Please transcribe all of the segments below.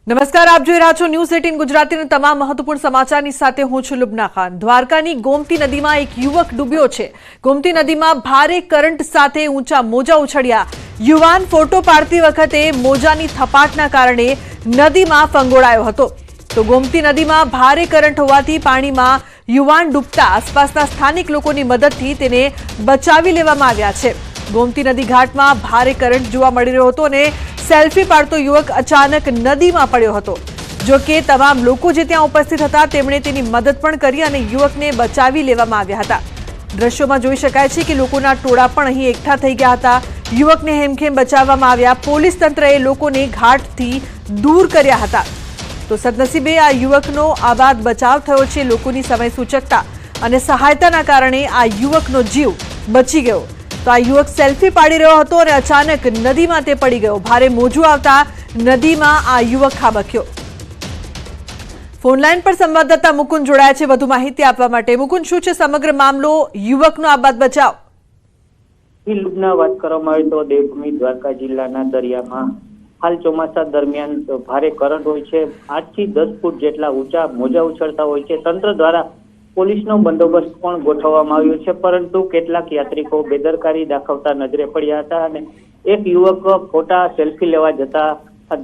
નમસ્કાર, આપ જોઈ રહ્યા છો ન્યૂઝ 18 ગુજરાતીના તમામ મહત્વપૂર્ણ સમાચારની સાથે હું છું લુબના ખાન। દ્વારકાની ગોમતી નદીમાં એક યુવક ડૂબ્યો છે। ગોમતી નદીમાં ભારે કરંટ સાથે ઊંચા મોજા ઉછળ્યા। યુવાન ફોટો પાડતી વખતે મોજાની થપાટના કારણે નદીમાં ફંગોળાયો હતો। તો ગોમતી નદીમાં ભારે કરંટ હોવાથી પાણીમાં યુવાન ડૂબતા આસપાસના સ્થાનિક લોકોની મદદથી તેને બચાવી લેવામાં આવ્યા છે। ગોમતી નદી ઘાટમાં ભારે કરંટ જોવા મળી રહ્યો હતો અને સેલ્ફી પાડતો યુવક અચાનક નદીમાં પડ્યો હતો। જો કે તમામ લોકો જે ત્યાં ઉપસ્થિત હતા તેમણે તેની મદદ પણ કરી અને યુવકને બચાવી લેવામાં આવ્યા હતા। દ્રશ્યોમાં જોઈ શકાય છે કે લોકોના ટોળા પણ અહીં એકઠા થઈ ગયા હતા। યુવકને હેમખેમ બચાવવામાં આવ્યા। પોલીસ તંત્રએ લોકોને ઘાટથી દૂર કર્યા હતા। તો સદનસીબે આ યુવકનો આબાદ બચાવ થયો છે। લોકોની સમય સૂચકતા અને સહાયતાના કારણે આ યુવકનો જીવ બચી ગયો। તો આ યુવક સેલ્ફી પાડી રહ્યો હતો અને અચાનક નદીમાં તે પડી ગયો। ભારે મોજું આવતા નદીમાં આ યુવક ખાબક્યો। ફોનલાઈન પર સંવાદદાતા મુકુંદ જોડાયા છે વધુ માહિતી આપવા માટે। મુકુંદ, શું છે સમગ્ર મામલો, યુવકનો આબાદ બચાવ? લુબના વાત કરવામાં આવે તો દેવભૂમિ દ્વારકા જિલ્લાના દરિયામાં હાલ ચોમાસા દરમિયાન ભારે કરંટ હોય છે। 8 થી 10 ફૂટ જેટલા ઊંચા મોજા ઉછળતા હોય છે। તંત્ર દ્વારા પોલીસનો બંદોબસ્ત પણ ગોઠવવામાં આવ્યો છે, પરંતુ કેટલાક યાત્રિકો બેદરકારી દાખવતા નજરે પડ્યા હતા અને એક યુવક ફોટા સેલ્ફી લેવા જતા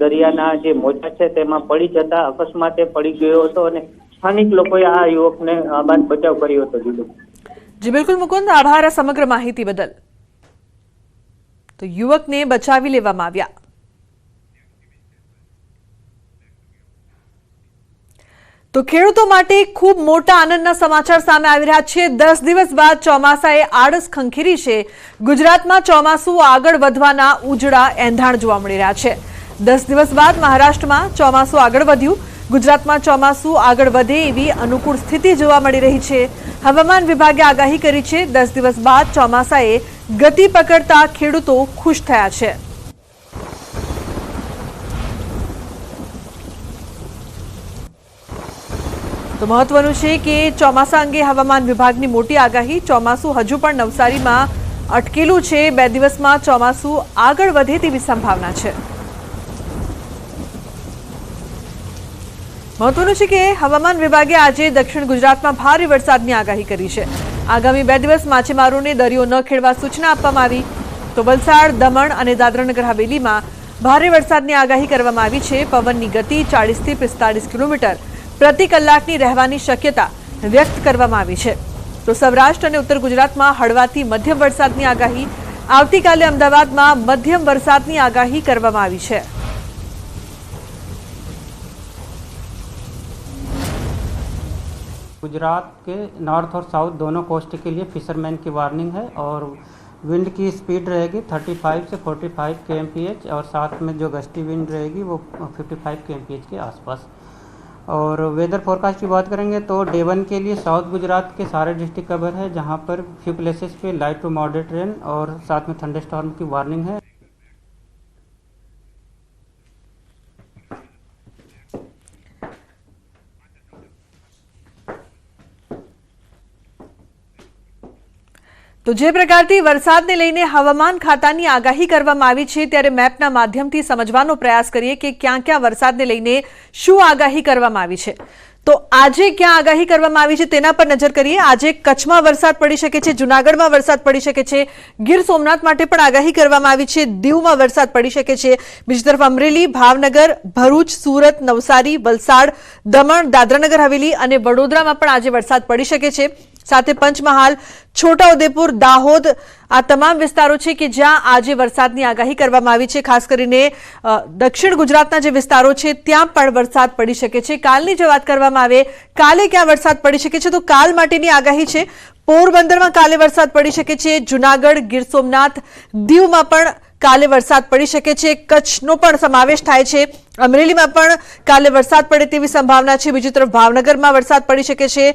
દરિયાના જે મોજા છે તેમાં પડી જતા અકસ્માતે પડી ગયો હતો અને સ્થાનિક લોકોએ આ યુવકને આબાદ બચાવ કર્યો હતો। જી બિલકુલ મુકુંદ, આભાર આ સમગ્ર માહિતી બદલ। તો યુવકને બચાવી લેવામાં આવ્યા। તો ખેડૂતો માટે ખૂબ મોટા આનંદના સમાચાર સામે આવી રહ્યા છે। 10 દિવસ બાદ ચોમાસાએ આળસ ખંખેરી છે। ગુજરાતમાં ચોમાસું આગળ વધવાના ઉજળા એંધાણ જોવા મળી રહ્યા છે। 10 દિવસ બાદ મહારાષ્ટ્રમાં ચોમાસું આગળ વધ્યું। ગુજરાતમાં ચોમાસું આગળ વધે એવી અનુકૂળ સ્થિતિ જોવા મળી રહી છે। હવામાન વિભાગે આગાહી કરી છે। 10 દિવસ બાદ ચોમાસાએ ગતિ પકડતા ખેડૂતો ખુશ થયા છે। તો મહત્વનું છે કે ચોમાસા અંગે હવામાન વિભાગની મોટી આગાહી। ચોમાસું હજુ પણ નવસારીમાં અટકેલું છે। 2 દિવસમાં ચોમાસું આગળ વધે તેવી સંભાવના છે। મહત્વનું છે કે હવામાન વિભાગે આજે દક્ષિણ ગુજરાતમાં ભારે વરસાદની આગાહી કરી છે। આગામી 2 દિવસ માછીમારોને દરિયો ન ખેડવા સૂચના આપવામાં આવી। તો વલસાડ, દમણ અને દાદરાનગર હવેલીમાં ભારે વરસાદની આગાહી કરવામાં આવી છે। પવનની ગતિ 40 થી 45 કિલોમીટર પ્રતિ કલાકની રહેવાની શક્યતા વ્યક્ત કરવામાં આવી છે। તો સૌરાષ્ટ્ર અને ઉત્તર ગુજરાતમાં હળવાથી મધ્યમ વરસાદની આગાહી। આવતીકાલે અમદાવાદમાં મધ્યમ વરસાદની આગાહી કરવામાં આવી છે। गुजरात के नॉर्थ और साउथ दोनों कोस्ट के लिए फिशरमैन की वार्निंग है और विंड की स्पीड रहेगी 35 से 45 kmph और साथ में जो गस्टी विंड रहेगी वो 55 kmph के आसपास। और वेदर फोरकास्ट की बात करेंगे तो डे 1 के लिए साउथ गुजरात के सारे डिस्ट्रिक्ट कवर है, जहां पर फ्यू प्लेसेस पे लाइट टू मॉडरेट रेन और साथ में थंडरस्टॉर्म की वार्निंग है। તો જે પ્રકારથી વરસાદને લઈને હવામાન ખાતાની આગાહી કરવામાં આવી છે ત્યારે મેપના માધ્યમથી સમજવાનો પ્રયાસ કરીએ કે ક્યાં ક્યાં વરસાદને લઈને શું આગાહી કરવામાં આવી છે। તો આજે ક્યાં આગાહી કરવામાં આવી છે તેના પર નજર કરીએ। આજે કચ્છમાં વરસાદ પડી શકે છે, જૂનાગઢમાં વરસાદ પડી શકે છે, ગીર સોમનાથ માટે પણ આગાહી કરવામાં આવી છે, દીવમાં વરસાદ પડી શકે છે। બીજી તરફ અમરેલી, ભાવનગર, ભરૂચ, સુરત, નવસારી, વલસાડ, દમણ, દાદરાનગર હવેલી અને વડોદરામાં પણ આજે વરસાદ પડી શકે છે। સાથે પંચમહાલ, છોટાઉદેપુર, દાહોદ આ તમામ વિસ્તારો છે કે જ્યાં આજે વરસાદની આગાહી કરવામાં આવી છે। ખાસ કરીને દક્ષિણ ગુજરાતના જે વિસ્તારો છે ત્યાં પણ વરસાદ પડી શકે છે। કાલની જો વાત કરવામાં આવે, કાલે ક્યાં વરસાદ પડી શકે છે, તો કાલ માટેની આગાહી છે પોરબંદરમાં કાલે વરસાદ પડી શકે છે, જૂનાગઢ, ગીર સોમનાથ, દીવમાં પણ કાલે વરસાદ પડી શકે છે, કચ્છનો પણ સમાવેશ થાય છે, અમરેલીમાં પણ કાલે વરસાદ પડે તેવી સંભાવના છે। બીજી તરફ ભાવનગરમાં વરસાદ પડી શકે છે,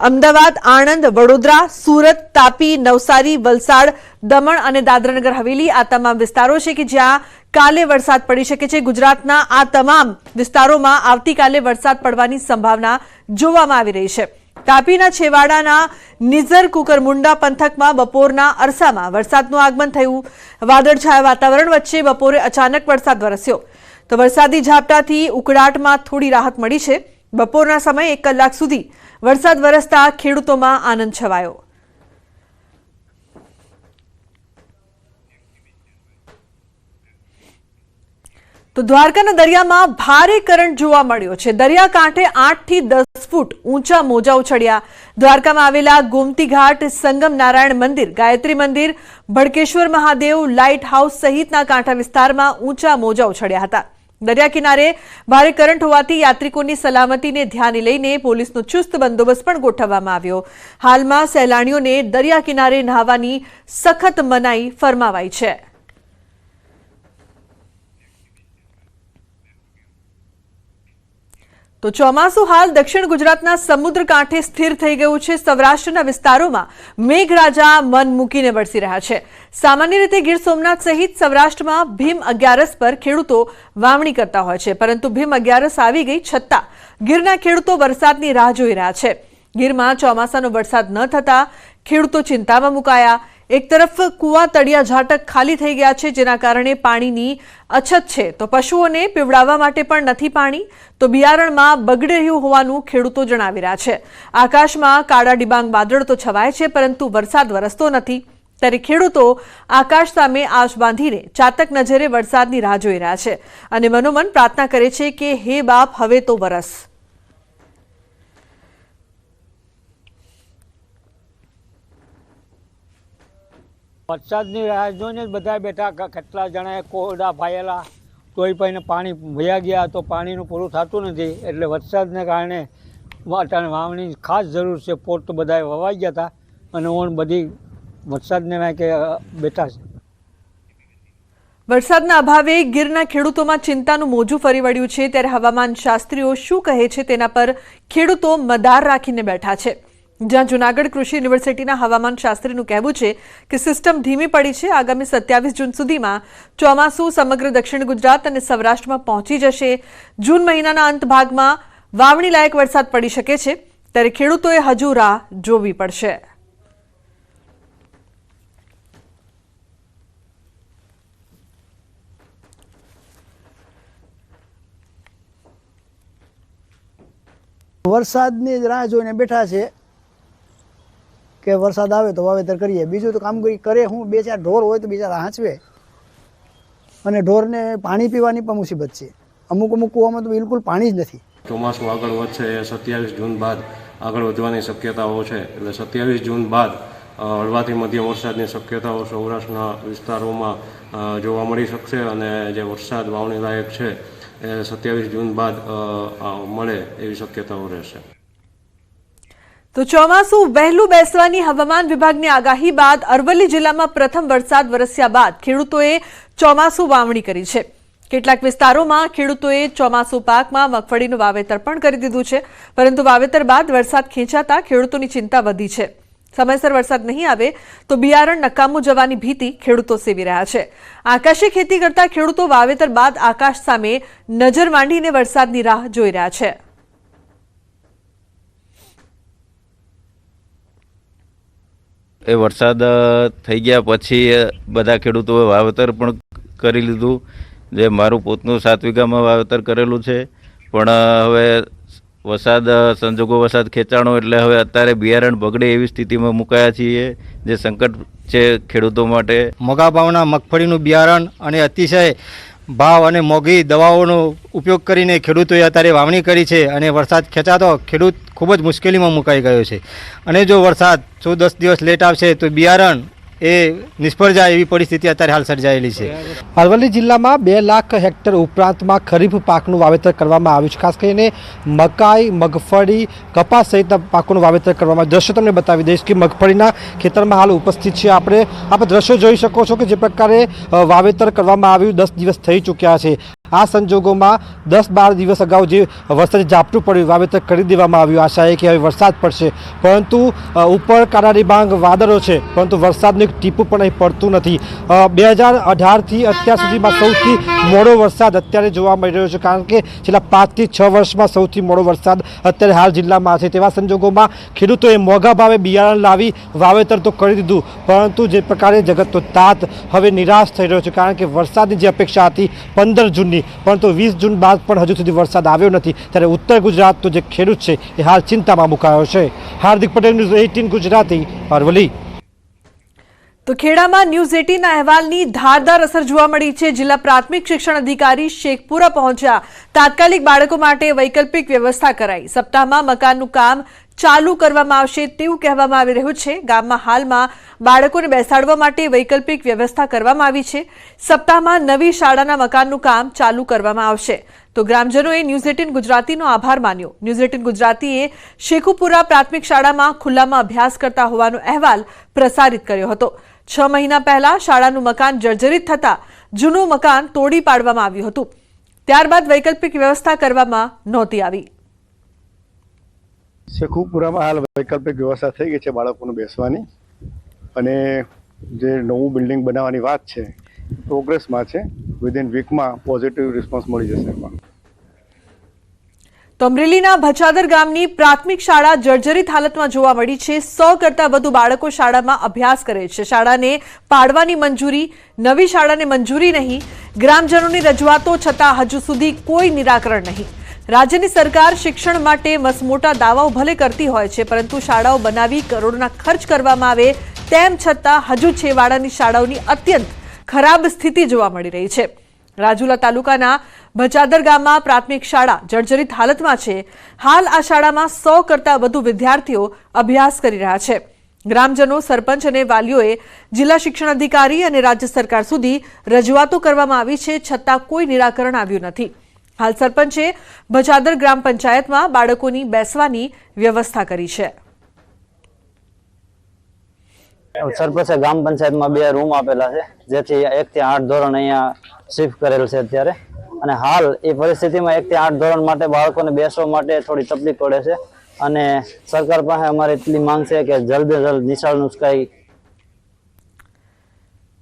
અમદાવાદ, આણંદ, વડોદરા, સુરત, તાપી, નવસારી, વલસાડ, દમણ અને દાદરાનગર હવેલી આ તમામ વિસ્તારો છે કે જ્યાં કાલે વરસાદ પડી શકે છે। ગુજરાતના આ તમામ વિસ્તારોમાં આવતીકાલે વરસાદ પડવાની સંભાવના જોવામાં આવી રહી છે। તાપીના છેવાડાના નિઝર કુકરમુંડા પંથકમાં બપોરના અરસામાં વરસાદનું આગમન થયું। વાદળછાયા વાતાવરણ વચ્ચે બપોરે અચાનક વરસાદ વરસ્યો। તો વરસાદી ઝાપટાથી ઉકળાટમાં થોડી રાહત મળી છે. બપોરના સમયે 1 કલાક સુધી વરસાદ વરસતા ખેડૂતોમાં આનંદ છવાયો. તો દ્વારકાના દરિયામાં ભારે કરંટ જોવા મળ્યો છે. દરિયાકાંઠે 8 થી 10 ફૂટ ઊંચા મોજા ઉછળ્યા. દ્વારકામાં આવેલા ગોમતી ઘાટ, સંગમ નારાયણ મંદિર, ગાયત્રી મંદિર, ભડકેશ્વર મહાદેવ, લાઇટ હાઉસ સહિતના કાંઠા વિસ્તારમાં ઊંચા મોજા ઉછળ્યા હતા. દરિયા કિનારે ભારે કરંટ હોવાથી યાત્રિકોની સલામતીને ધ્યાને લઈને પોલીસનો ચુસ્ત બંદોબસ્ત પણ ગોઠવવામાં આવ્યો. હાલમાં સહેલાણીઓને દરિયા કિનારે નહાવાની સખત મનાઈ ફરમાવાઈ છે. તો ચોમાસું હાલ દક્ષિણ ગુજરાતના સમુદ્ર કાંઠે સ્થિર થઈ ગયું છે. સૌરાષ્ટ્રના વિસ્તારોમાં મેઘરાજા મન મૂકીને વરસી રહ્યા છે. સામાન્ય રીતે ગીર સોમનાથ સહિત સૌરાષ્ટ્રમાં ભીમ 11 પર ખેડૂતો વાવણી કરતા હોય છે, પરંતુ ભીમ 11 આવી ગઈ છતાં ગીરના ખેડૂતો વરસાદની રાહ જોઈ રહ્યા છે. ગીરમાં ચોમાસાનો વરસાદ ન થતા ખેડૂતો ચિંતામાં મુકાયા. એક તરફ કુવા, તળિયા, ઝાટક ખાલી થઈ ગયા છે, જેના કારણે પાણીની અછત છે. તો પશુઓને પીવડાવવા માટે પણ નથી પાણી. તો બિયારણમાં બગડી રહ્યું હોવાનું ખેડૂતો જણાવી રહ્યા છે. આકાશમાં કાળા ડિબાંગ વાદળ તો છવાય છે, પરંતુ વરસાદ વરસતો નથી. ત્યારે ખેડૂતો આકાશ સામે આશ બાંધીને ચાતક નજરે વરસાદની રાહ જોઈ રહ્યા છે અને મનોમન પ્રાર્થના કરે છે કે હે બાપ, હવે તો વરસ. વરસાદની રાહ જોઈને જ બધા બેઠા. કેટલા જણાએ કોરડા ફાયેલા, તોય પણ પાણી વયા ગયા તો પાણીનું પૂરું થતું નથી. એટલે વરસાદને કારણે વાવણી ખાસ જરૂર છે. પોટ તો બધા વવાઈ ગયા હતા અને ઓણ બધી વરસાદને કે બેઠા છે. વરસાદના અભાવે ગીરના ખેડૂતોમાં ચિંતાનું મોજું ફરી વળ્યું છે. ત્યારે હવામાન શાસ્ત્રીઓ શું કહે છે તેના પર ખેડૂતો મદાર રાખીને બેઠા છે. જ્યાં જૂનાગઢ કૃષિ યુનિવર્સિટીના હવામાન શાસ્ત્રીનું કહેવું છે કે સિસ્ટમ ધીમી પડી છે. આગામી 27 જૂન સુધીમાં ચોમાસું સમગ્ર દક્ષિણ ગુજરાત અને સૌરાષ્ટ્રમાં પહોંચી જશે. જૂન મહિનાના અંત ભાગમાં વાવણી લાયક વરસાદ પડી શકે છે. ત્યારે ખેડૂતોએ હજુ રાહ જોવી પડશે. વરસાદની રાહ જોઈને બેઠા છે કે વરસાદ આવે તો વાવેતર કરીએ. બીજું તો કામ કરે હું, 2-4 ઢોર હોય તો બિચારા હાંચવે અને ઢોરને પાણી પીવાની પણ મુસીબત છે. અમુક કૂવામાં તો બિલકુલ પાણી જ નથી. ચોમાસું આગળ વધશે એ 27 જૂન બાદ આગળ વધવાની શક્યતાઓ છે. એટલે 27 જૂન બાદ હળવાથી મધ્યમ વરસાદની શક્યતાઓ સૌરાષ્ટ્રના વિસ્તારોમાં જોવા મળી શકશે અને જે વરસાદ વાવણી લાયક છે એ 27 જૂન બાદ મળે એવી શક્યતાઓ રહેશે. તો ચોમાસું વહેલું બેસવાની હવામાન વિભાગની આગાહી બાદ અરવલ્લી જિલ્લામાં પ્રથમ વરસાદ વરસ્યા બાદ ખેડૂતોએ ચોમાસું વાવણી કરી છે. કેટલાક વિસ્તારોમાં ખેડૂતોએ ચોમાસું પાકમાં મગફળીનું વાવેતર પણ કરી દીધું છે, પરંતુ વાવેતર બાદ વરસાદ ખેંચાતા ખેડૂતોની ચિંતા વધી છે. સમયસર વરસાદ નહીં આવે તો બિયારણ નકામું જવાની ભીતિ ખેડૂતો સેવી રહ્યા છે. આકાશી ખેતી કરતા ખેડૂતો વાવેતર બાદ આકાશ સામે નજર માંડીને વરસાદની રાહ જોઈ રહ્યા છે. એ વરસાદ થઈ ગયા પછી બધા ખેડૂતોએ વાવેતર પણ કરી લીધું. જે મારું પોતનું 7 વીઘામાં વાવેતર કરેલું છે, પણ હવે સંજોગો વરસાદ ખેંચાણો એટલે હવે અત્યારે બિયારણ બગડે એવી સ્થિતિમાં મુકાયા છીએ, જે સંકટ છે ખેડૂતો માટે. મોંઘા ભાવના મગફળીનું બિયારણ અને અતિશય ભાવ અને મોંઘી દવાઓનો ઉપયોગ કરીને ખેડૂતોએ અત્યારે વાવણી કરી છે અને વરસાદ ખેંચાતો ખેડૂત ખૂબ જ મુશ્કેલીમાં મુકાઈ ગયો છે. અને જો વરસાદ 10 દિવસ લેટ આવશે તો બિયારણ એ નિષ્ફળ જાય એવી પરિસ્થિતિ અત્યારે હાલ સર્જાયેલી છે. અરવલ્લી જિલ્લામાં 2 લાખ હેક્ટર ઉપરાંતમાં ખરીફ પાકનું વાવેતર કરવામાં આવ્યું છે. ખાસ કરીને મકાઈ, મગફળી, કપાસ સહિતના પાકોનું વાવેતર કરવામાં આવ્યું. દ્રશ્યો તમને બતાવી દઈશ કે મગફળીના ખેતરમાં હાલ ઉપસ્થિત છે. આપણે દ્રશ્યો જોઈ શકો છો કે જે પ્રકારે વાવેતર કરવામાં આવ્યું 10 દિવસ થઈ ચૂક્યા છે. આ સંજોગોમાં 10-12 દિવસ અગાઉ જે વરસાદ ઝાપટું પડ્યું, વાવેતર કરી દેવામાં આવ્યું. આશા એ કે હવે વરસાદ પડશે, પરંતુ ઉપર કાળા ડિબાંગ વાદળો છે, પરંતુ વરસાદનું એક ટીપું પણ અહીં પડતું નથી. 2018થી અત્યાર સુધીમાં સૌથી મોડો વરસાદ અત્યારે જોવા મળી રહ્યો છે, કારણ કે છેલ્લા 5 થી 6 વર્ષમાં સૌથી મોડો વરસાદ અત્યારે હાલ જિલ્લામાં છે. તેવા સંજોગોમાં ખેડૂતોએ મોંઘા ભાવે બિયારણ લાવી વાવેતર તો કરી દીધું, પરંતુ જે પ્રકારે જગતનો તાત હવે નિરાશ થઈ રહ્યો છે, કારણ કે વરસાદની જે અપેક્ષા હતી 15 જૂનની હતી, પરંતુ 20 જૂન બાદ પણ હજુ સુધી વરસાદ આવ્યો નથી. ત્યારે ઉત્તર ગુજરાતનો જે ખેડૂત છે એ હાલ ચિંતામાં મુકાયો છે. હાર્દિક પટેલ, ન્યૂઝ 18 ગુજરાતી, અરવલ્લી. તો ખેડામાં ન્યૂઝ 18ના અહેવાલની ધારદાર અસર જોવા મળી છે. જિલ્લા પ્રાથમિક શિક્ષણ અધિકારી શેખપુરા પહોંચ્યા. તાત્કાલિક બાળકો માટે વૈકલ્પિક વ્યવસ્થા કરાઈ. સપ્તાહમાં મકાનનું કામ ચાલુ કરવામાં આવશે તેવું કહેવામાં આવી રહ્યું છે. ગામમાં હાલમાં બાળકોને બેસાડવા માટે વૈકલ્પિક વ્યવસ્થા કરવામાં આવી છે. સપ્તાહમાં નવી શાળાના મકાનનું કામ ચાલુ કરવામાં આવશે. તો ગ્રામજનોએ ન્યૂઝ 18 ગુજરાતીનો આભાર માન્યો. ન્યૂઝ 18 ગુજરાતીએ શેખુપુરા પ્રાથમિક શાળામાં ખુલ્લામાં અભ્યાસ કરતા હોવાનો અહેવાલ પ્રસારિત કર્યો હતો. 6 મહિના પહેલા શાળાનું મકાન જર્જરિત થતા જૂનું મકાન તોડી પાડવામાં આવ્યું હતું. ત્યારબાદ વૈકલ્પિક વ્યવસ્થા કરવામાં નહોતી આવી. શેખુપુરામાં હાલ વૈકલ્પિક વ્યવસ્થા થઈ ગઈ છે બાળકોને બેસવાની, અને જે નવું બિલ્ડિંગ બનાવવાની વાત છે પ્રોગ્રેસમાં છે. વિધિન વીકમાં પોઝિટિવ રિસ્પોન્સ મળી જશે એમાં. તો અમરેલીના ભચાદર ગામની પ્રાથમિક શાળા જર્જરિત હાલતમાં જોવા મળી છે. 100 કરતાં વધુ બાળકો શાળામાં અભ્યાસ કરે છે. શાળાને પાડવાની મંજૂરી, નવી શાળાને મંજૂરી નહીં. ગ્રામજનોની રજૂઆતો છતાં હજુ સુધી કોઈ નિરાકરણ નહીં. રાજ્યની સરકાર શિક્ષણ માટે મસમોટા દાવાઓ ભલે કરતી હોય છે, પરંતુ શાળાઓ બનાવી કરોડોના ખર્ચ કરવામાં આવે તેમ છતાં હજુ છેવાડાની શાળાઓની અત્યંત ખરાબ સ્થિતિ જોવા મળી રહી છે. રાજુલા તાલુકાના ભચાદર ગામમાં પ્રાથમિક શાળા જર્જરિત હાલતમાં છે. હાલ આ શાળામાં 100 કરતાં વધુ વિદ્યાર્થીઓ અભ્યાસ કરી રહ્યા છે. ગ્રામજનો, સરપંચ અને વાલીઓએ જિલ્લા શિક્ષણ અધિકારી અને રાજ્ય સરકાર સુધી રજૂઆતો કરવામાં આવી છે, છતાં કોઈ નિરાકરણ આવ્યું નથી. હાલ સરપંચે ભચાદર ગ્રામ પંચાયતમાં બાળકોની બેસવાની વ્યવસ્થા કરી છે. સરપંચે ગ્રામ પંચાયતમાં 2 રૂમ આપેલા છે, જેથી 1 થી 8 ધોરણ અહીંયા શિફ્ટ કરેલ છે અત્યારે. અને હાલ એ પરિસ્થિતિમાં 1 થી 8 ધોરણ માટે બાળકોને બેસવા માટે થોડી તકલીફ પડે છે. અને સરકાર પાસે અમારે એટલી માંગ છે કે જલ્દ જલ્દ નિશાળનું સ્કાય.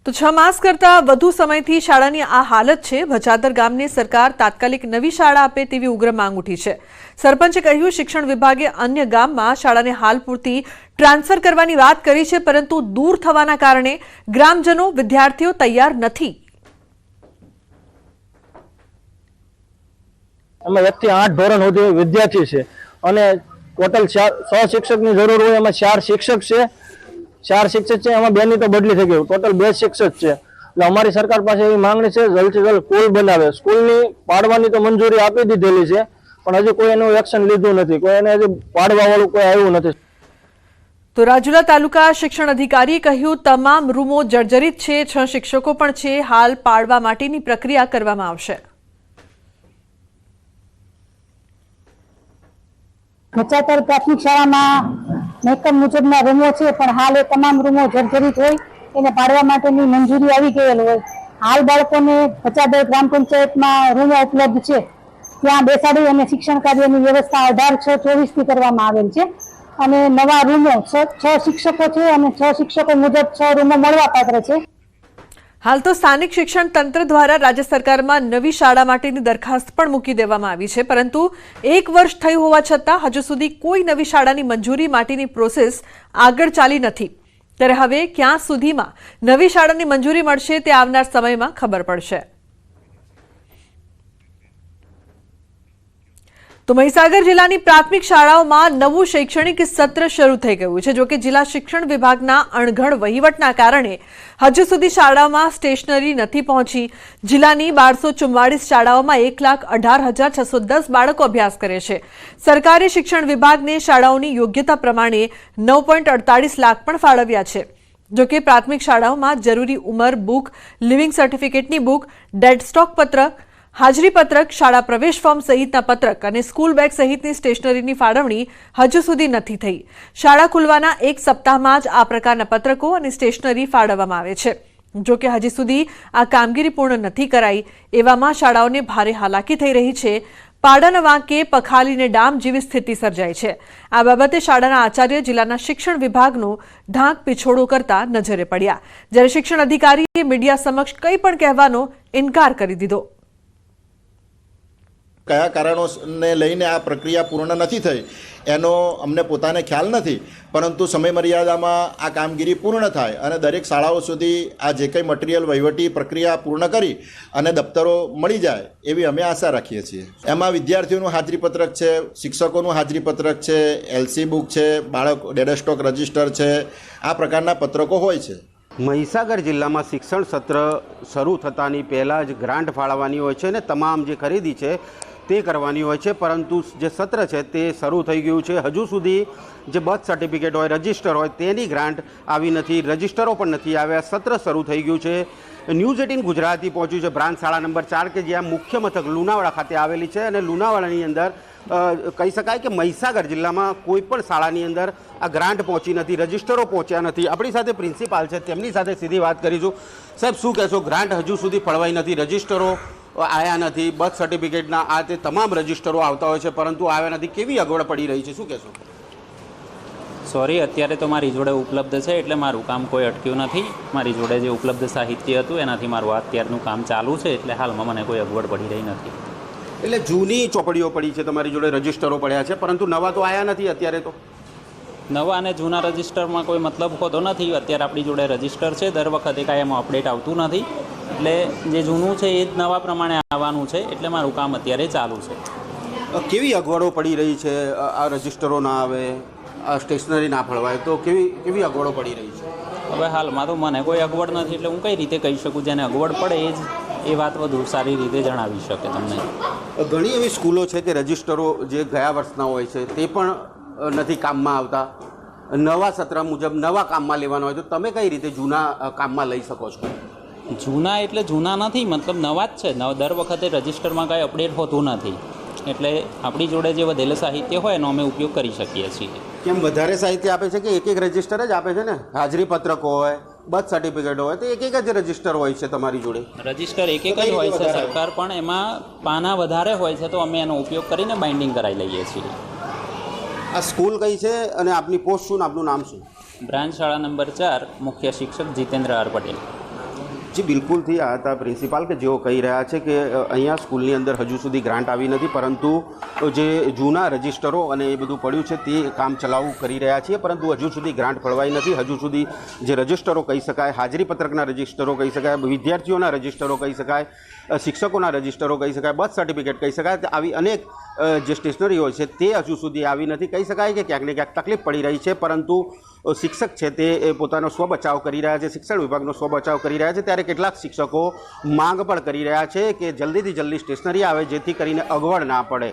તો 6 માસ કરતા વધુ સમયથી શાળાની આ હાલત છે. ભચાદર ગામની સરકાર તાત્કાલિક નવી શાળા આપે તેવી ઉગ્ર માંગ ઉઠી છે. સરપંચે કહ્યું, શિક્ષણ વિભાગે અન્ય ગામમાં શાળાને હાલ પૂરતી ટ્રાન્સફર કરવાની વાત કરી છે, પરંતુ દૂર થવાના કારણે ગ્રામજનો, વિદ્યાર્થીઓ તૈયાર નથી. અમે 1 થી 8 ધોરણ સુધી વિદ્યાર્થી છે, અને ટોટલ 100 શિક્ષકની જરૂર હોય, એમાં 4 શિક્ષક છે. 4 શિક્ષક છે, એમાં 2 ની તો બદલી થઈ ગઈ, ટોટલ 2 શિક્ષક છે. એટલે અમારી સરકાર પાસે એવી માંગણી છે, જલ્દથી જલ્દ સ્કૂલ બનાવે. સ્કૂલની પાડવાની તો મંજૂરી આપી દીધેલી છે, પણ હજી કોઈ એનું એક્શન લીધું નથી. કોઈ એને હજી પાડવા વાળું કોઈ આવ્યું નથી. તો રાજુલા તાલુકા શિક્ષણ અધિકારીએ કહ્યું, તમામ રૂમો જર્જરિત છે. 6 શિક્ષકો પણ છે. હાલ પાડવા માટેની પ્રક્રિયા કરવામાં આવશે. ભચાદર પ્રાથમિક શાળામાં મહેકમ મુજબના રૂમો છે, પણ હાલ એ તમામ રૂમો જર્જરિત હોય, એને પાડવા માટેની મંજૂરી આવી ગયેલ હોય. હાલ બાળકોને ભચાદર ગ્રામ પંચાયતમાં રૂમો ઉપલબ્ધ છે, ત્યાં બેસાડી અને શિક્ષણ કાર્યની વ્યવસ્થા 18/6/24 થી કરવામાં આવેલ છે. અને નવા રૂમો 6 શિક્ષકો છે, અને 6 શિક્ષકો મુજબ 6 રૂમો મળવા પાત્ર છે. હાલ તો સ્થાનિક શિક્ષણ તંત્ર દ્વારા રાજ્ય સરકારમાં નવી શાળા માટેની દરખાસ્ત પણ મૂકી દેવામાં આવી છે, પરંતુ 1 વર્ષ થયું હોવા છતાં હજુ સુધી કોઈ નવી શાળાની મંજૂરી માટેની પ્રોસેસ આગળ ચાલી નથી. ત્યારે હવે ક્યાં સુધીમાં નવી શાળાની મંજૂરી મળશે તે આવનાર સમયમાં ખબર પડશે. તો મહીસાગર જિલ્લાની પ્રાથમિક શાળાઓમાં નવું શૈક્ષણિક સત્ર શરૂ થઈ ગયું છે. જોકે જિલ્લા શિક્ષણ વિભાગના અણઘડ વહીવટના કારણે હજુ સુધી શાળાઓમાં સ્ટેશનરી નથી પહોંચી. જિલ્લાની 1244 શાળાઓમાં 1,18,610 બાળકો અભ્યાસ કરે છે. સરકારે શિક્ષણ વિભાગને શાળાઓની યોગ્યતા પ્રમાણે 9.48 લાખ પણ ફાળવ્યા છે. જોકે પ્રાથમિક શાળાઓમાં જરૂરી ઉંમર બુક, લિવિંગ સર્ટિફિકેટની બુક, ડેડ સ્ટોક પત્રક, હાજરી પત્રક, શાળા પ્રવેશ ફોર્મ સહિતના પત્રક અને સ્કૂલ બેગ સહિતની સ્ટેશનરીની ફાળવણી હજુ સુધી નથી થઈ. શાળા ખુલવાના 1 સપ્તાહમાં જ આ પ્રકારના પત્રકો અને સ્ટેશનરી ફાળવવામાં આવે છે. જોકે હજી સુધી આ કામગીરી પૂર્ણ નથી કરાઈ. એવામાં શાળાઓને ભારે હાલાકી થઈ રહી છે. પાડાના વાંકે પખાલીને ડામ જેવી સ્થિતિ સર્જાઈ છે. આ બાબતે શાળાના આચાર્ય જિલ્લાના શિક્ષણ વિભાગનો ઢાંક પીછોડો કરતા નજરે પડ્યા, જ્યારે શિક્ષણ અધિકારીએ મીડિયા સમક્ષ કંઈ પણ કહેવાનો ઇનકાર કરી દીધો. કયા કારણોને લઈને આ પ્રક્રિયા પૂર્ણ નથી થઈ એનો અમને પોતાને ખ્યાલ નથી, પરંતુ સમય મર્યાદામાં આ કામગીરી પૂર્ણ થાય અને દરેક શાળાઓ સુધી આ જે કંઈ મટીરિયલ વહીવટી પ્રક્રિયા પૂર્ણ કરી અને દફતરો મળી જાય એવી અમે આશા રાખીએ છીએ. એમાં વિદ્યાર્થીઓનું હાજરીપત્રક છે, શિક્ષકોનું હાજરીપત્રક છે, એલસી બુક છે, બાળક ડેટા સ્ટોક રજિસ્ટર છે, આ પ્રકારના પત્રકો હોય છે. મહીસાગર જિલ્લામાં શિક્ષણ સત્ર શરૂ થતાની પહેલાં જ ગ્રાન્ટ ફાળવવાની હોય છે અને તમામ જે ખરીદી છે તે કરવાની હોય છે, પરંતુ જે સત્ર છે તે શરૂ થઈ ગયું છે. હજુ સુધી જે બર્થ સર્ટિફિકેટ હોય, રજિસ્ટર હોય તેની ગ્રાન્ટ આવી નથી, રજિસ્ટરો પણ નથી આવ્યા. સત્ર શરૂ થઈ ગયું છે. ન્યૂઝ 18 ગુજરાતી પહોંચ્યું છે બ્રાન્ચ શાળા નંબર 4 કે જ્યાં મુખ્ય મથક લુણાવાડા ખાતે આવેલી છે અને લુણાવાડાની અંદર કહી શકાય કે મહીસાગર જિલ્લામાં કોઈ પણ શાળાની અંદર આ ગ્રાન્ટ પહોંચી નથી, રજિસ્ટરો પહોંચ્યા નથી. આપણી સાથે પ્રિન્સિપાલ છે, તેમની સાથે સીધી વાત કરીશું. સાહેબ, શું કહેશો? ગ્રાન્ટ હજુ સુધી ફળવાઈ નથી, રજિસ્ટરો આવ્યા નથી, બર્થ સર્ટિફિકેટના આ તે તમામ રજિસ્ટરો આવતા હોય છે પરંતુ આવ્યા નથી, કેવી અગવડ પડી રહી છે, શું કહેશો? સોરી, અત્યારે તો મારી જોડે ઉપલબ્ધ છે એટલે મારું કામ કોઈ અટક્યું નથી. મારી જોડે જે ઉપલબ્ધ સાહિત્ય હતું એનાથી મારું અત્યારનું કામ ચાલુ છે એટલે હાલમાં મને કોઈ અગવડ પડી રહી નથી. એટલે જૂની ચોપડીઓ પડી છે, તમારી જોડે રજિસ્ટરો પડ્યા છે પરંતુ નવા તો આવ્યા નથી અત્યારે. તો નવા અને જૂના રજિસ્ટરમાં કોઈ મતલબ હોતો નથી. અત્યારે આપણી જોડે રજિસ્ટર છે, દર વખતે કાંઈ એમાં અપડેટ આવતું નથી એટલે જે જૂનું છે એ જ નવા પ્રમાણે આવવાનું છે એટલે મારું કામ અત્યારે ચાલુ છે. કેવી અગવડો પડી રહી છે? આ રજિસ્ટરો ના આવે, આ સ્ટેશનરી ના ફળવાય તો કેવી અગવડો પડી રહી છે? હવે હાલમાં તો મને કોઈ અગવડ નથી એટલે હું કઈ રીતે કહી શકું. જેને અગવડ પડે એ વાત વધુ સારી રીતે જણાવી શકે તમને. ઘણી એવી સ્કૂલો છે કે રજિસ્ટરો જે ગયા વર્ષના હોય છે તે પણ નથી કામમાં આવતા, નવા સત્ર મુજબ નવા કામમાં લેવાના હોય તો તમે કઈ રીતે જૂના કામમાં લઈ શકો છો? જૂના એટલે જૂના નથી, મતલબ નવા જ છે. દર વખતે રજિસ્ટરમાં કાંઈ અપડેટ હોતું નથી એટલે આપણી જોડે જે વધેલું સાહિત્ય હોય એનો અમે ઉપયોગ કરી શકીએ છીએ. કેમ વધારે સાહિત્ય આપે છે કે એક રજિસ્ટર જ આપે છે ને? હાજરી પત્રકો હોય, બર્થ સર્ટિફિકેટ હોય તો એક જ રજિસ્ટર હોય છે તમારી જોડે? રજિસ્ટર એક જ હોય છે સરકાર, પણ એમાં પાના વધારે હોય છે તો અમે એનો ઉપયોગ કરીને બાઇન્ડિંગ કરાવી લઈએ છીએ. આ સ્કૂલ કઈ છે અને આપની પોસ્ટ શું, આપનું નામ શું? બ્રાન્ચ શાળા નંબર 4, મુખ્ય શિક્ષક જીતેન્દ્ર આર પટેલ. જી બિલકુલથી આ હતા પ્રિન્સિપાલ કે જેઓ કહી રહ્યા છે કે અહીંયા સ્કૂલની અંદર હજુ સુધી ગ્રાન્ટ આવી નથી પરંતુ જે જૂના રજિસ્ટરો અને એ બધું પડ્યું છે તે કામ ચલાવવું કરી રહ્યા છીએ પરંતુ હજુ સુધી ગ્રાન્ટ ફળવાઈ નથી. હજુ સુધી જે રજિસ્ટરો કહી શકાય, હાજરી પત્રકના રજિસ્ટરો કહી શકાય, વિદ્યાર્થીઓના રજિસ્ટરો કહી શકાય, શિક્ષકોના રજિસ્ટરો કહી શકાય, બર્થ સર્ટિફિકેટ કહી શકાય, આવી અનેક જે સ્ટેશનરી હોય છે તે હજુ સુધી આવી નથી. કહી શકાય કે ક્યાંક ને ક્યાંક તકલીફ પડી રહી છે પરંતુ શિક્ષક છે તે પોતાનો સ્વબચાવ કરી રહ્યા છે, શિક્ષણ વિભાગનો સ્વબચાવ કરી રહ્યા છે. ત્યારે કેટલાક શિક્ષકો માંગ પણ કરી રહ્યા છે કે જલ્દીથી જલ્દી સ્ટેશનરી આવે જેથી કરીને અગવડ ના પડે.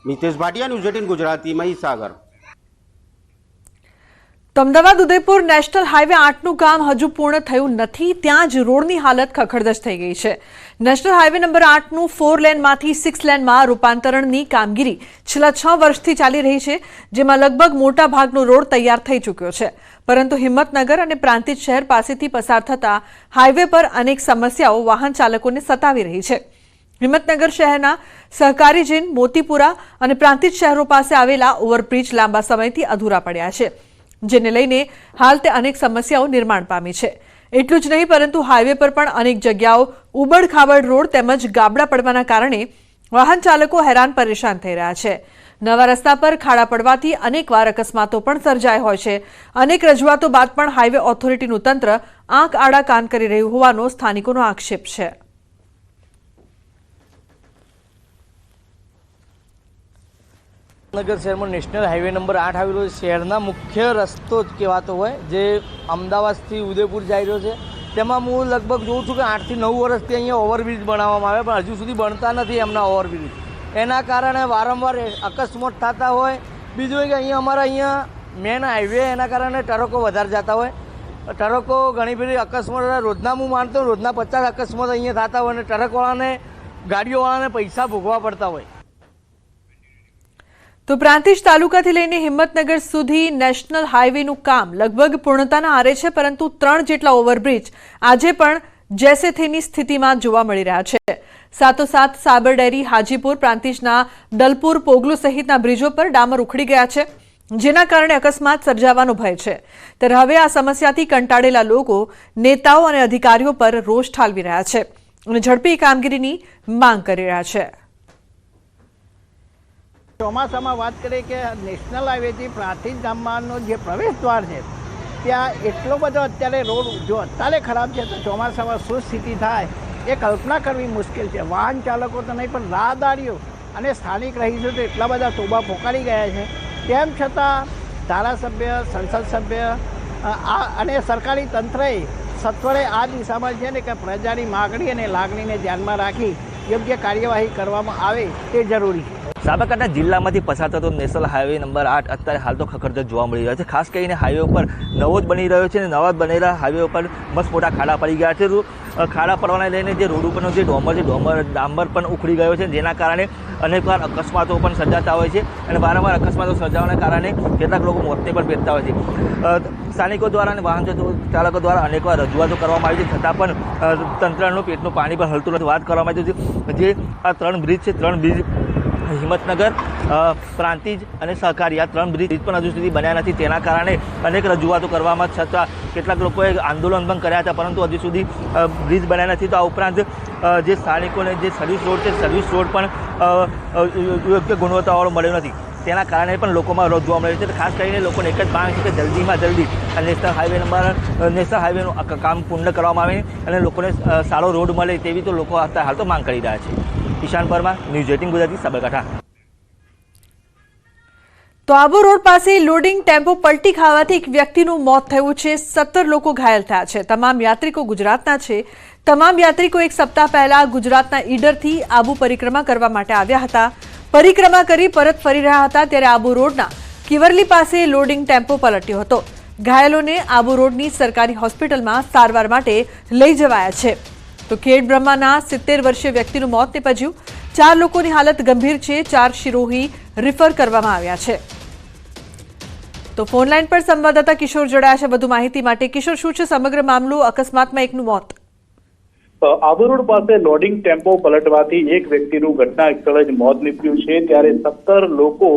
મિતેશ ભાટિયા, ન્યૂઝ 18 ગુજરાતી, મહીસાગર. તો અમદાવાદ ઉદયપુર નેશનલ હાઈવે 8નું કામ હજુ પૂર્ણ થયું નથી, ત્યાં જ રોડની હાલત ખખડધજ થઈ ગઈ છે. નેશનલ હાઈવે નંબર 8નું 4 લેનમાંથી 6 લેનમાં રૂપાંતરણની કામગીરી છેલ્લા 6 વર્ષથી ચાલી રહી છે, જેમાં લગભગ મોટા ભાગનો રોડ તૈયાર થઈ ચૂક્યો છે. પરંતુ હિંમતનગર અને પ્રાંતિજ શહેર પાસેથી પસાર થતા હાઈવે પર અનેક સમસ્યાઓ વાહન ચાલકોને સતાવી રહી છે. હિંમતનગર શહેરના સહકારી જીન, મોતીપુરા અને પ્રાંતિજ શહેરો પાસે આવેલા ઓવરબ્રિજ લાંબા સમયથી અધૂરા પડ્યા છે, જેને લઈને હાલ તે અનેક સમસ્યાઓ નિર્માણ પામી છે. એટલું જ નહીં પરંતુ હાઈવે પર પણ અનેક જગ્યાઓ ઉબડ-ખાબડ રોડ તેમજ ગાબડા પડવાના કારણે વાહન ચાલકો હેરાન પરેશાન થઈ રહ્યા છે. નવા રસ્તા પર ખાડા પડવાથી અનેકવાર અકસ્માતો પણ સર્જાય હોય છે. અનેક રજૂઆતો બાદ પણ હાઈવે ઓથોરિટીનું તંત્ર આંખ આડા કાન કરી રહ્યું હોવાનો સ્થાનિકોનો આક્ષેપ છે. નગર શહેરમાં નેશનલ હાઈવે નંબર 8 આવેલો છે. શહેરના મુખ્ય રસ્તો જ કહેવાતો હોય જે અમદાવાદથી ઉદયપુર જઈ રહ્યો છે. તેમાં હું લગભગ જોઉં છું કે 8 થી 9 વર્ષથી અહીંયા ઓવરબ્રિજ બનાવવામાં આવે પણ હજુ સુધી બનતા નથી એમના ઓવરબ્રિજ. એના કારણે વારંવાર અકસ્માત થતા હોય. બીજું એ કે અમારા અહીંયા મેન હાઈવે એના કારણે ટ્રકો વધારે જતા હોય. ટ્રકો ઘણી બધી અકસ્માત રોજના હું માનતો રોજના 50 અકસ્માત અહીંયા થતા હોય અને ટ્રકવાળાને ગાડીઓવાળાને પૈસા ભોગવા પડતા હોય. તો પ્રાંતિજ તાલુકાથી લઈને હિંમતનગર સુધી નેશનલ હાઈવેનું કામ લગભગ પૂર્ણતાના આરે છે, પરંતુ 3 જેટલા ઓવરબ્રિજ આજે પણ જેસે થેની સ્થિતિમાં જોવા મળી રહ્યા છે. સાથોસાથ સાબર ડેરી, હાજીપુર, પ્રાંતિજના દલપુર, પોગલુ સહિતના બ્રિજો પર ડામર ઉખડી ગયા છે, જેના કારણે અકસ્માત સર્જાવાનો ભય છે. ત્યારે હવે આ સમસ્યાથી કંટાળેલા લોકો નેતાઓ અને અધિકારીઓ પર રોષ ઠાલવી રહ્યા છે અને ઝડપી કામગીરીની માંગ કરી રહ્યા છે. ચોમાસામાં વાત કરીએ કે નેશનલ હાઈવેથી પ્રાંતિજ ગામમાંનો જે પ્રવેશ દ્વાર છે ત્યાં એટલો બધો અત્યારે રોડ જો અત્યારે ખરાબ છે તો ચોમાસામાં શું સ્થિતિ થાય એ કલ્પના કરવી મુશ્કેલ છે. વાહન ચાલકો તો નહીં પણ રાહદારીઓ અને સ્થાનિક રહીશો તો એટલા બધા તોબા પોકારી ગયા છે. તેમ છતાં ધારાસભ્ય, સંસદ સભ્ય અને સરકારી તંત્રએ સત્વરે આ દિશામાં છે ને કે પ્રજાની માગણી અને લાગણીને ધ્યાનમાં રાખી યોગ્ય કાર્યવાહી કરવામાં આવે તે જરૂરી છે. સાબરકાંઠા જિલ્લામાંથી પસાર થતો નેશનલ હાઈવે નંબર 8 અત્યારે હાલ તો ખખડધજ જોવા મળી રહ્યો છે. ખાસ કરીને હાઈવે ઉપર નવો જ બની રહ્યો છે અને નવા બનેલા હાઈવે ઉપર મસ્ત મોટા ખાડા પડી ગયા છે. ખાડા પડવાને લઈને જે રોડ ઉપરનો જે ડોમર છે ડાંબર પણ ઉખડી ગયો છે, જેના કારણે અનેકવાર અકસ્માતો પણ સર્જાતા હોય છે અને વારંવાર અકસ્માતો સર્જાવાના કારણે કેટલાક લોકો મોતને પણ ભેટતા હોય છે. સ્થાનિકો દ્વારા અને વાહન ચાલકો દ્વારા અનેકવાર રજૂઆતો કરવામાં આવી છે, છતાં પણ તંત્રનું પેટનું પાણી પણ હલતું નથી. વાત કરવામાં આવી છે જે આ 3 બ્રિજ છે, 3 બ્રિજ હિંમતનગર, પ્રાંતિજ અને સહકારી, આ 3 બ્રિજ પણ હજુ સુધી બન્યા નથી. તેના કારણે અનેક રજૂઆતો કરવામાં છતાં કેટલાક લોકોએ આંદોલન પણ કર્યા હતા, પરંતુ હજુ સુધી બ્રિજ બન્યા નથી. તો આ ઉપરાંત જે સ્થાનિકોને જે સર્વિસ રોડ છે, સર્વિસ રોડ પણ યોગ્ય ગુણવત્તાવાળો મળ્યો નથી. તેના કારણે પણ લોકોમાં રોજ જોવા મળે છે. ખાસ કરીને લોકોને એક જ માંગ છે કે જલ્દીમાં જલ્દી નેશનલ હાઈવેનું કામ પૂર્ણ કરવામાં આવે અને લોકોને સારો રોડ મળે તેવી તો લોકો અત્યારે હાલ તો માંગ કરી રહ્યા છે. ઈશાન પરમાર, ન્યૂઝ 18 ગુજરાતી, સાબરકાંઠા. તો આબુ રોડ પાસે લોડિંગ ટેમ્પો પલટી ખાવાથી એક વ્યક્તિનું મોત થયું છે. 17 લોકો ઘાયલ થયા છે. તમામ યાત્રિકો ગુજરાતના છે. તમામ યાત્રિકો એક સપ્તાહ પહેલા ગુજરાતના ઈડરથી આબુ પરિક્રમા કરવા માટે આવ્યા હતા. પરિક્રમા કરી પરત ફરી રહ્યા હતા ત્યારે આબુ રોડના કિવરલી પાસે લોડિંગ ટેમ્પો પલટ્યો હતો. ઘાયલોને આબુ રોડની સરકારી હોસ્પિટલમાં સારવાર માટે લઈ જવાયા છે. તો ખેડ બ્રહ્માના 70 વર્ષીય વ્યક્તિનું મોત નીપજ્યું. 4 લોકોની હાલત ગંભીર છે. 4 શિરોહી રિફર કરવામાં આવ્યા છે. તો ફોનલાઈન પર સંવાદદાતા કિશોર જોડાયા છે વધુ માહિતી માટે. કિશોર, શું છે સમગ્ર મામલો? અકસ્માતમાં એકનું મોત. આબુ રોડ પાસે લોડિંગ ટેમ્પો પલટવાથી એક વ્યક્તિનું ઘટના સ્થળે જ મોત નીપજ્યું છે, ત્યારે 17 લોકો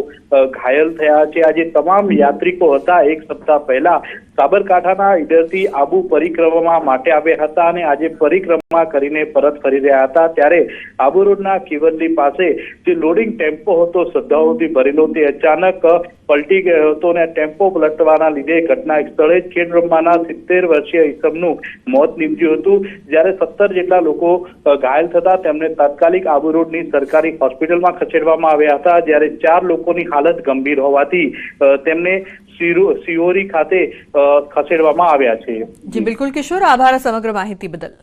ઘાયલ થયા છે. આજે તમામ યાત્રિકો હતા એક સપ્તાહ પહેલા સાબરકાંઠાના ઈડરથી આબુ પરિક્રમા માટે આવ્યા હતા અને આજે પરિક્રમા કરીને પરત ફરી રહ્યા હતા. ત્યારે આબુ રોડના કિવરલી પાસે જે લોડિંગ ટેમ્પો હતો શ્રદ્ધાળુઓથી ભરેલો તે અચાનક પલટી ગયો હતો અને ટેમ્પો પલટવાના લીધે ઘટના સ્થળે જ ખેડ બ્રહ્માના 70 વર્ષીય ઈસમનું મોત નીપજ્યું હતું. જ્યારે 17 જેટલા લોકો ઘાયલ થતા તેમને તાત્કાલિક આબુ રોડની સરકારી હોસ્પિટલમાં ખસેડવામાં આવ્યા હતા. જ્યારે 4 લોકોની હાલત ગંભીર હોવાથી તેમને સિયોરી ખાતે ખસેડવામાં આવ્યા છે. જી બિલકુલ કિશોર, આભાર સમગ્ર માહિતી બદલ.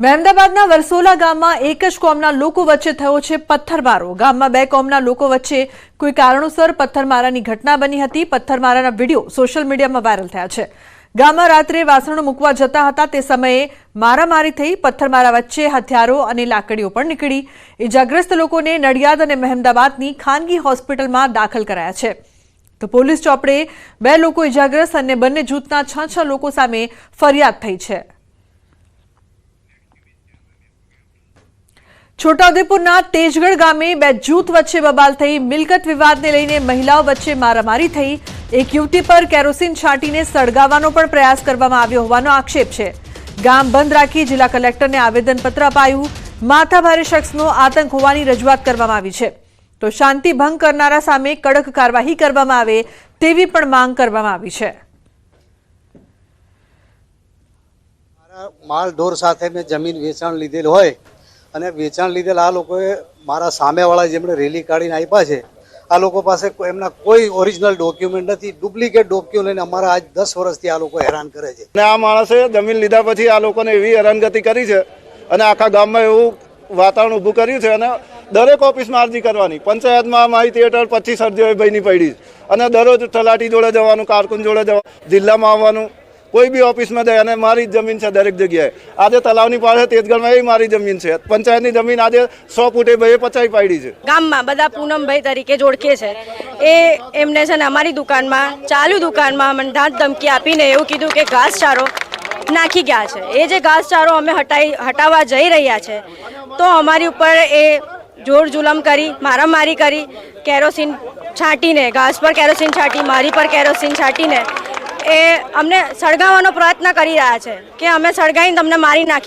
મહેમદાબાદના વરસોલા ગામમાં એક જ કોમના લોકો વચ્ચે થયો છે પથ્થરમારો. ગામમાં 2 કોમના લોકો વચ્ચે કોઈ કારણોસર પથ્થરમારાની ઘટના બની હતી. પથ્થરમારાના વિડીયો સોશિયલ મીડિયામાં વાયરલ થયા છે. ગામમાં રાત્રે વાસણો મૂકવા જતા હતા તે સમયે મારામારી થઈ. પથ્થરમારા વચ્ચે હથિયારો અને લાકડીઓ પણ નીકળી. ઇજાગ્રસ્ત લોકોને નડિયાદ અને મહેમદાબાદની ખાનગી હોસ્પિટલમાં દાખલ કરાયા છે. તો પોલીસ ચોપડે 2 લોકો ઇજાગ્રસ્ત અને બંને જૂથના 6 લોકો સામે ફરિયાદ થઈ છે. છોટાઉદેપુરના તેજગઢ ગામે 2 જૂથ વચ્ચે બબાલ થઈ. મિલકત વિવાદને લઈને મહિલાઓ વચ્ચે મારામારી થઈ. એક યુવતી પર કેરોસીન છાંટીને સળગાવવાનો પણ પ્રયાસ કરવામાં આવ્યો હોવાનો આક્ષેપ છે. ગામ બંધ રાખી જિલ્લા કલેક્ટરને આવેદનપત્ર અપાયું. માથાભારે શખ્સનો આતંક હોવાની રજૂઆત કરવામાં આવી છે. તો શાંતિ ભંગ કરનારા સામે કડક કાર્યવાહી કરવામાં આવે તેવી પણ માંગ કરવામાં આવી છે. માલ ઢોર સાથે મેં જમીન વેચાણ લીધેલ હોય અને વેચાણ લીધેલ આ લોકોએ મારા સામેવાળા જેમણે રેલી કાઢીને આપ્યા છે આ લોકો પાસે એમના કોઈ ઓરિજિનલ ડોક્યુમેન્ટ નથી. ડુપ્લિકેટ ડોક્યુમેન્ટ લઈને અમારા આજ 10 વર્ષથી આ લોકો હેરાન કરે છે. અને આ માણસે જમીન લીધા પછી આ લોકોને એવી હેરાનગતિ કરી છે અને આખા ગામમાં એવું વાતાવરણ ઊભું કર્યું છે અને દરેક ઓફિસમાં અરજી કરવાની. પંચાયતમાં માહિતી હેઠળ 25 અરજીઓ બની પડી અને દરરોજ તલાટી જોડે જવાનું, કારકુન જોડે જવાનું, જિલ્લામાં આવવાનું, કોઈ બી ઓફિસમાં જાય અને મારી જમીન છે દરેક જગ્યાએ. આજે તલાવની પાસે તેજગઢમાં એ મારી જમીન છે. પંચાયતની જમીન આજે 100 ફૂટે 250 પાડી છે. ગામમાં બધા પૂનમભાઈ તરીકે જોડકે છે એ એમને છે ને અમારી દુકાનમાં ચાલુ દુકાનમાં મને ધાક ધમકી આપીને એવું કીધું કે ઘાસચારો નાખી ગયા છે. એ જે ઘાસચારો અમે હટાવવા જઈ રહ્યા છે તો અમારી ઉપર એ જોર જુલમ કરી, મારામારી કરી, કેરોસીન છાંટીને, ઘાસ પર કેરોસીન છાંટી, મારી પર કેરોસીન છાંટીને એ અમને સળગાવવાનો પ્રયત્ન કરી રહ્યા છે કે અમે સળગાવીને તમને મારી નાખી.